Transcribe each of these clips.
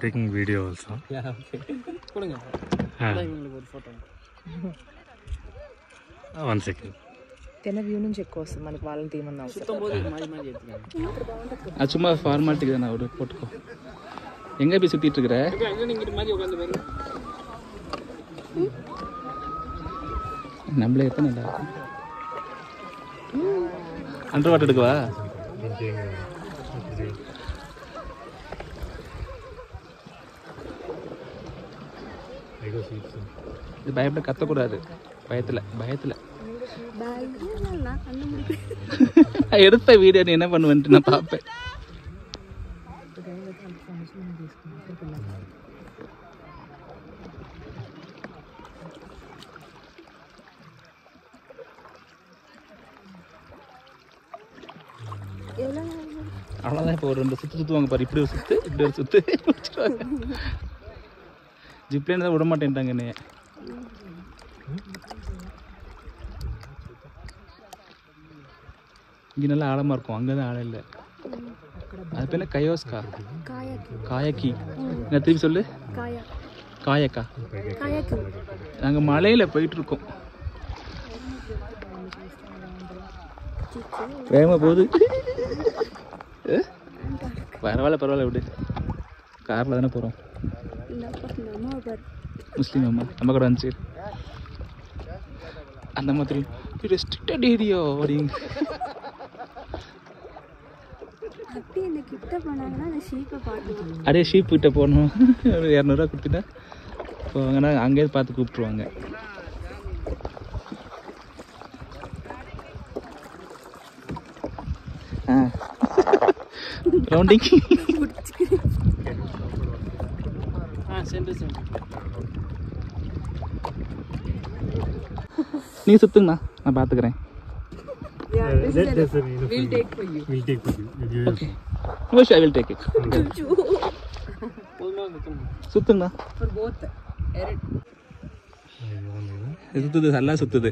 taking video also. Yeah, okay. கொடுங்க. உங்களுக்கு ஒரு ஃபோட்டோ. 1 second. తెన వ్యూ నుంచి ఎక్కువ వస్తుంది మనకి వాళ్ళని తీయమన్నా சுத்தம் போது மாறி மாறி எடுத்துக்கலாம். அது சும்மா ஃபார்மாலிட்டிக்கு தானே ஒரு போட்டுக்கோ. எங்கே போய் சுற்றிட்டு இருக்கிற? நீங்க இந்த மாதிரி உட்காந்து பாருங்க. நம்மளே எத்தனை நல்லா இருக்கும். அண்டர் வாட்டர் எடுக்கவா? இது பயப்பட கத்தக்கூடாது. பயத்தில் எடுத்த வீடியோ நீ என்ன பண்ணுவேன்ட்டு நான் பார்ப்பேன். அவ்வளோதான். இப்போ ஒரு 2 சுற்றுவாங்க பாரு. இப்படி ஒரு சுற்று, இப்படி ஒரு சுற்று முடிச்சிடுவாங்க. ஜிப்லேன்னு தான் விட மாட்டேன்ட்டாங்க என்னைய. இங்கே நல்லா ஆழமாக இருக்கும், அங்கே தான் ஆழம் இல்லை. அது பேர் கயோஸ்கா காயக்கி. நான் திருப்பி சொல்லு. காயக்கா. நாங்கள் மலையில் போயிட்டுருக்கோம். வேகமாக போகுது. பரவாயில்ல விடு. காரில் தானே போகிறோம். முஸ்லீம் அம்மா நம்ம கூட வந்துச்சு. அந்த மாதிரி ரெஸ்ட்ரிக்டட் ஏரியா அப்படிங்க. அதே ஷீப் கிட்ட போகணும். ஒரு 200 ரூபா கொடுத்துட்டா போவாங்கன்னா அங்கேயே பார்த்து கூப்பிட்ருவாங்க. ரவுண்டிங். நீ சுத்துங்கண்ணா, நான் பார்த்துக்கிறேன். we'll take for you. Okay. Wish I will take it. சுத்துங்கண்ணா. for both சுத்துது, நல்லா சுத்துது.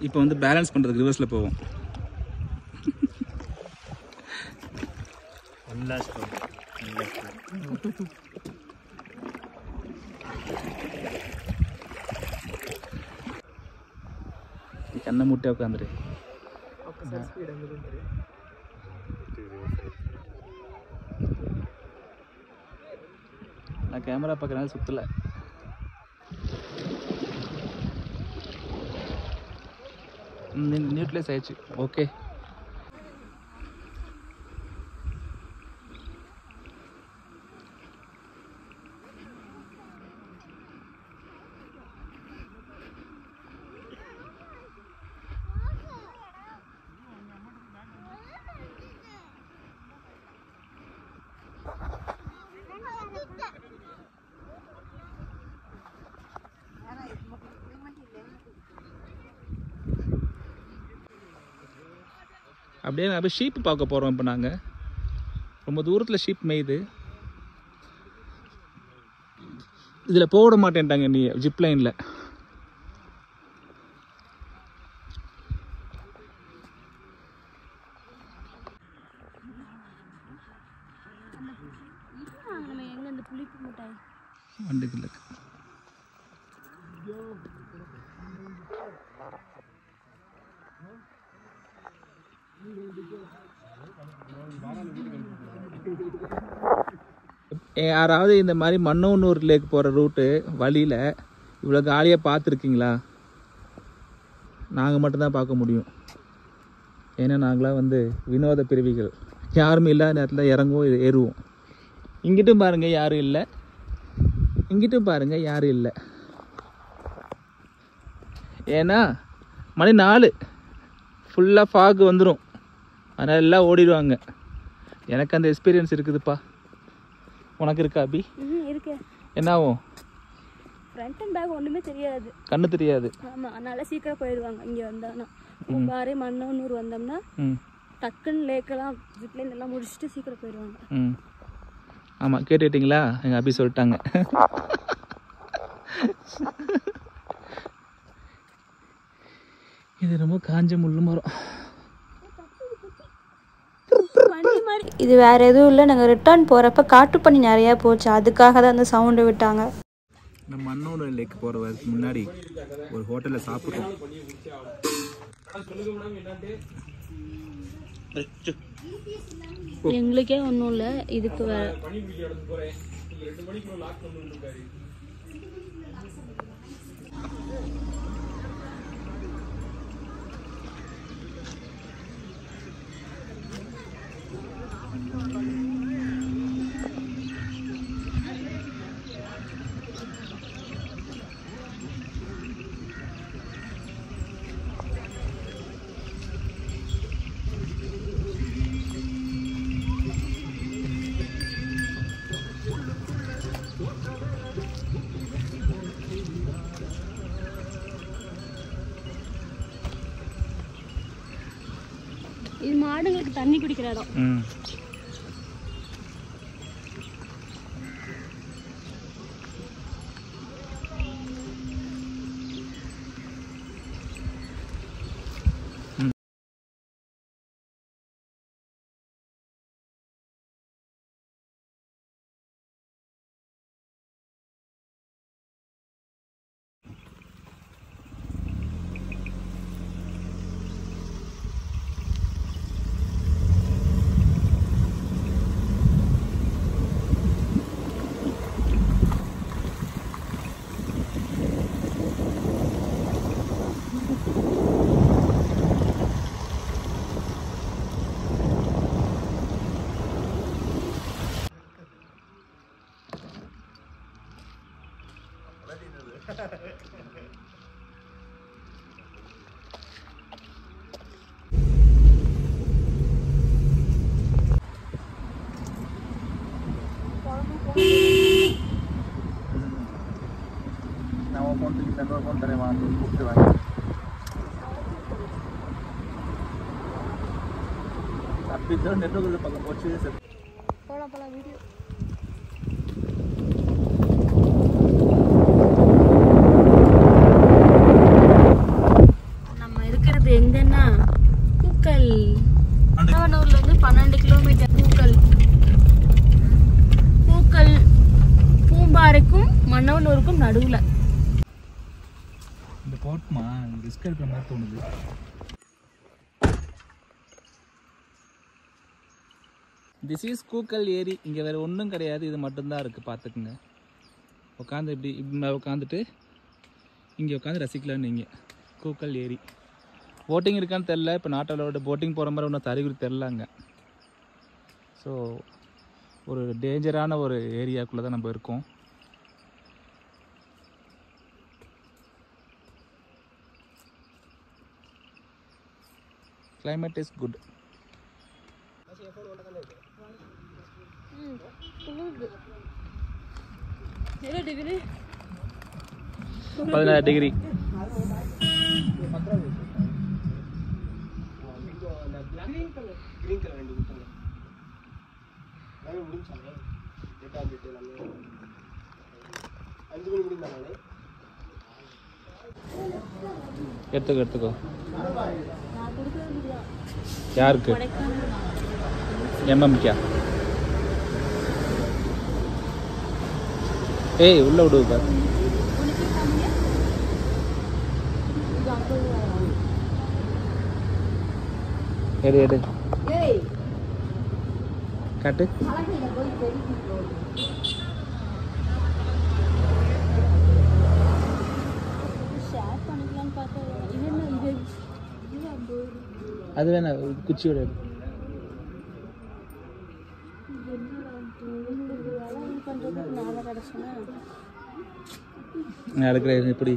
இப்போ வந்து பேலன்ஸ் பண்ணுறதுக்கு ரிவர்ஸில் போவோம். கண்ணை மூட்டை உட்காந்துரு. நான் கேமரா பார்க்குறேன், சுற்றலை. நியூட்ரலைஸ் ஆயிடுச்சு. ஓகே. அப்படியே நம்ம ஷீப்பு பார்க்க போகிறோம். இப்போ நாங்கள் ரொம்ப தூரத்தில் ஷீப் மேயுது. இதில் போட மாட்டேன்ட்டாங்க நீ ஜிப் லைனில். வண்டிக்கு யாராவது இந்த மாதிரி மன்னவனூர் லேக் போகிற ரூட்டு வழியில் இவ்வளோ காலியாக பார்த்துருக்கீங்களா? நாங்கள் மட்டும்தான் பார்க்க முடியும். ஏன்னா நாங்களாம் வந்து வினோத பிரிவிகள். யாருமே இல்லாத நேரத்தில் இறங்குவோம், ஏறுவோம். இங்கிட்டும் பாருங்கள் யாரும் இல்லை, இங்கிட்டும் பாருங்கள் யாரும் இல்லை. ஏன்னா மணி 4 ஃபுல்லாக ஃபாக் வந்துடும். அதனால் எல்லாம் ஓடிடுவாங்க. எனக்கு அந்த எக்ஸ்பீரியன்ஸ் இருக்குதுப்பா. உனக்கு இருக்கா அபி? இருக்கு. என்ன ஆகும்? ஃப்ரண்ட் அண்ட் பேக் ஒன்றுமே தெரியாது, கண்ணு தெரியாது. ஆமாம், அதனால சீக்கிரம் போயிடுவாங்க. இங்கே வந்தாங்கன்னா பாரு மன்னவனூர் வந்தோம்னா டக்குன்னு லேக்கெல்லாம் ஜிப்லைன் எல்லாம் முடிச்சுட்டு சீக்கிரம் போயிடுவாங்க. ஆமாம், கேட்டுக்கிட்டீங்களா? எங்கள் அபி சொல்லிட்டாங்க. இது ரொம்ப காஞ்ச முள்ளு மரம். இது வேற எதுவும் இல்லை, நாங்கள் ரிட்டர்ன் போகிறப்ப காட்டுப்பண்ணி நிறையா போச்சு, அதுக்காக தான் அந்த சவுண்டு விட்டாங்க. நம்ம மன்னோட லேக் போகிறதுக்கு முன்னாடி ஒரு ஹோட்டலில் சாப்பிட்றோம். எங்களுக்கே ஒன்றும் இல்லை, இதுக்கு வேற இது மாடுங்களுக்கு தண்ணி குடிக்கிற இடம். நான் ஃபோன் தூக்கி தந்தோட ஃபோன் தரேன் வாங்க கூப்பிட்டு வாங்க. அப்படி நெட்வொர்க் பக்கம் போச்சு. போலாம் வீடியோ. நம்ம இருக்கிறது எங்கன்னா பூக்கல், மன்னவனூர்ல இருந்து 12 கிலோமீட்டர். பூக்கல் பூம்பாறைக்கும் மன்னவனூருக்கும் நடுவுல. இந்த போட்டுமா ரிஸ்க் எடுக்கிற மாதிரி தோணுது. திஸ் இஸ் கூக்கல் ஏரி. இங்கே வேறு ஒன்றும் கிடையாது, இது மட்டும்தான் இருக்குது. பார்த்துக்குங்க. உட்காந்து இப்படி உட்காந்துட்டு இங்கே உட்காந்து ரசிக்கலான்னு. இங்கே கூக்கல் ஏரி போட்டிங் இருக்கான்னு தெரில. இப்போ நாட்டோட போட்டிங் போகிற மாதிரி ஒன்றும் அறிகுறி தெரில அங்கே. ஸோ ஒரு டேஞ்சரான ஒரு ஏரியாக்குள்ளே தான் நம்ம இருக்கோம். climate is good. 16 டிகிரி. எடுத்துக்கோ. யாருக்கு? எம்எம்கே. ஏய் உள்ள விடுவு பாரு. எடு காட்டு. அது வேணா குச்சியோட எடு. நான் எடுக்கிறேன். இப்படி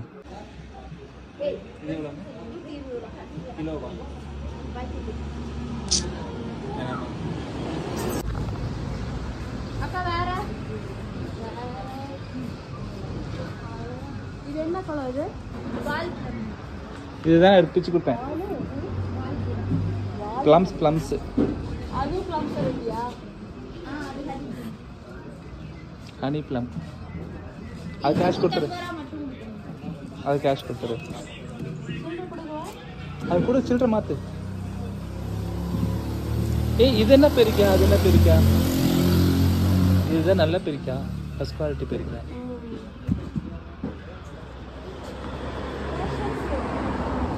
இதுதான் பிச்சு கொடுத்தேன். Plums honey plum. அது கேஷ் கொடுத்துரு, அது கேஷ் கொடுத்துரு. அது கூட சில்லற மாற்று. ஏய் இது என்ன பெரிக்கா, அது என்ன பெரிக்கா? இதுதான் நல்ல பெரிக்கா, ஃபர்ஸ்ட் குவாலிட்டி பெரிக்கா.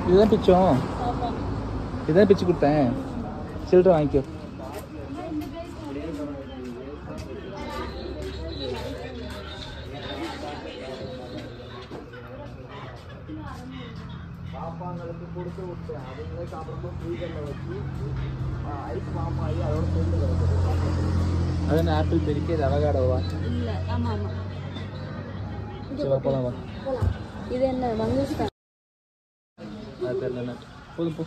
இதுதான் பிச்சோம், இதுதான் பிச்சு கொடுத்தேன். சில்லற வாங்கிக்கோ. அது என்ன ஆப்பிள் பெரிக்கா, இது அவகாடோவா? இல்லை, ஆமாம் ஆமாம். சரி போலாம் வா. இது என்ன மங்குஸ்தான்? அது தெரியல என்ன. போதும் போ.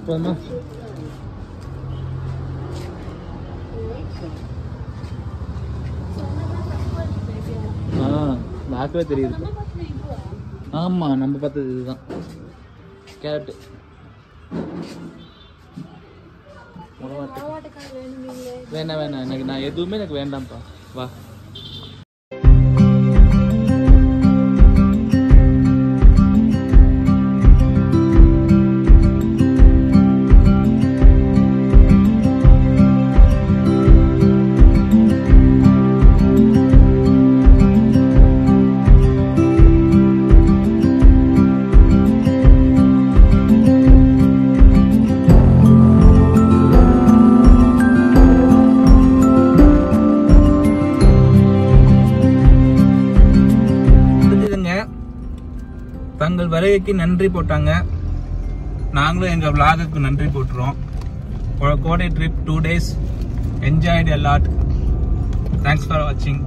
போதுமா? பார்க்கவே தெரியுது. ஆமாம், நம்ம பார்த்தது இதுதான் கேரட்டு. வேணாம் வேணாம், எனக்கு நான் எதுவுமே எனக்கு வேண்டாம்ப்பா. வா. தங்கள் வருகைக்கு நன்றி போட்டாங்க, நாங்களும் எங்கள் vlogக்கு நன்றி போட்டுறோம். கோடை trip 2 days, enjoyed a lot. Thanks for watching.